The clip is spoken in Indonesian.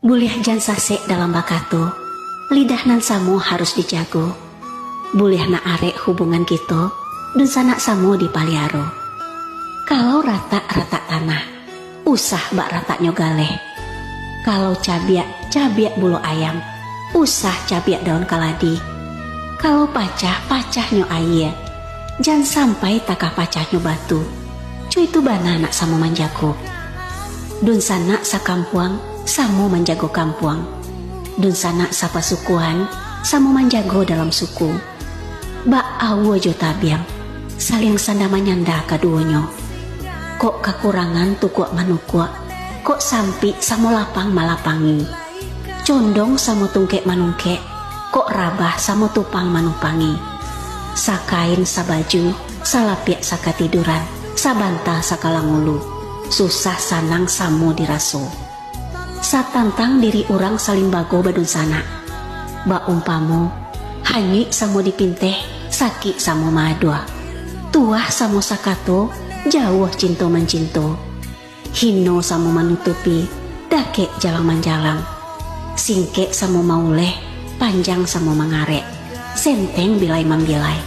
Bulih jan sase dalam bakatu, lidah nan samu harus dijago. Bulih na arek hubungan kita, dan sanak samu dipaliaro. Kalau rata-rata tanah, usah bak rata nyogaleh. Kalau cabiak bulu ayam, usah cabiak daun kaladi. Kalau pacah nyo aye, jangan sampai takah pacah nyo batu. Cuy itu bana nak samu manjago. Dun sanak sakampuang, samu menjago kampuang. Dun sanak sapasukuan, samu menjago dalam suku. Bak awo jo tabiang, saling sanda manyanda kaduonyo. Kok kekurangan tukuak manukuak, kok sampi samu lapang malapangi. Condong samu tungkek manungkek, kok rabah samu tupang manupangi. Sakain sabaju, salapiak sakatiduran, sabanta sakalangulu. Susah sanang samu diraso. Satantang diri orang salimbago badun sana. Ba umpamu, hanyi samu dipinteh, sakit samu madua. Tuah samu sakato, jauh cinto mencinto. Hino samu manutupi, dakek jalang menjalang. Singkek samu mauleh, panjang samu mangarek. Senteng bilai membilai.